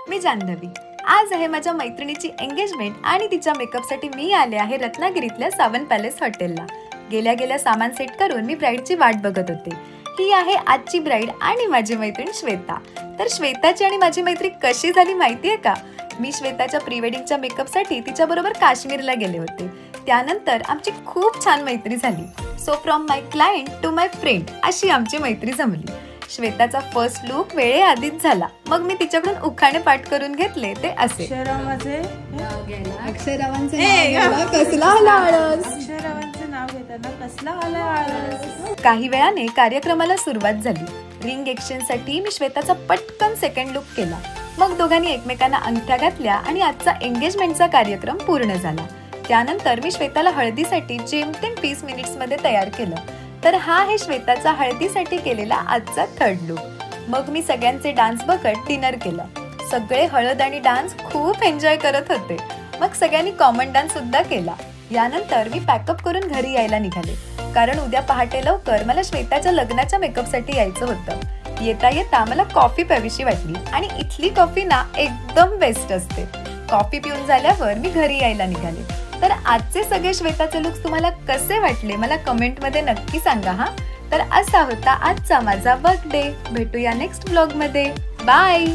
मी जान्हवी। आज आहे माझ्या मैत्रिणीची एंगेजमेंट आणि तिच्या मेकअपसाठी मी आले आहे रत्नागिरीतल्या सावन पॅलेस हॉटेलला। गेल्या सामान सेट करून मी ब्राईडची वाट बघत होते। ही आहे आजची ब्राईड आणि माझी मैत्रीण श्वेता। तर श्वेताची आणि माझी मैत्री कशी झाली माहितीये का? मी श्वेताच्या प्री वेडिंगच्या मेकअपसाठी तिच्याबरोबर काश्मीरला गेले होते। त्यानंतर आमची खूप छान मैत्री झाली। So from my client to my friend अशी आमची मैत्री जमली। श्वेताचा फर्स्ट लुक वेळेआधीच झाला। मग मी तिच्याकडून उखाणे पाठ करून घेतले ते असे। अक्षरावांचे कसला आळस, अक्षरावांचे नाव घेताना कसला आला आळस। काही वेळाने कार्यक्रमाला सुरुवात झाली। रिंग एक्सचेंजसाठी मी श्वेताचा पटकन सेकंड लुक केला। मग दोघांनी एकमेकांना अंगठ्या घातल्या आणि आजचा एंगेजमेंटचा कार्यक्रम पूर्ण झाला। त्यानंतर मी श्वेताला हळदीसाठी जेमतेम 20 मिनिट्समध्ये तयार केलं। तर हा आहे श्वेताचा हळदीसाठी केलेला आजचा थर्ड लुक। मग मी सगळ्यांचे डान्स बघत डिनर केलं। सगळे हळद आणि डान्स खूप एन्जॉय करत होते। मग सगळ्यांनी कॉमन डान्स सुद्धा केला। यानंतर मी पॅकअप करून घरी यायला निघाले, कारण उद्या पहाटे लवकर मला श्वेताच्या लग्नाच्या मेकअपसाठी यायचं होतं। येता येता मला कॉफी प्यावीशी वाटली आणि इथली कॉफी ना एकदम बेस्ट असते। कॉफी पिऊन झाल्यावर मी घरी यायला निघाले। तर आजचे सगळे श्वेताचे लुक्स तुम्हाला कसे वाटले मला कमेंटमध्ये नक्की सांगा हा। तर असा होता आजचा माझा बर्थडे। भेटूया नेक्स्ट व्लॉग मध्ये। बाय।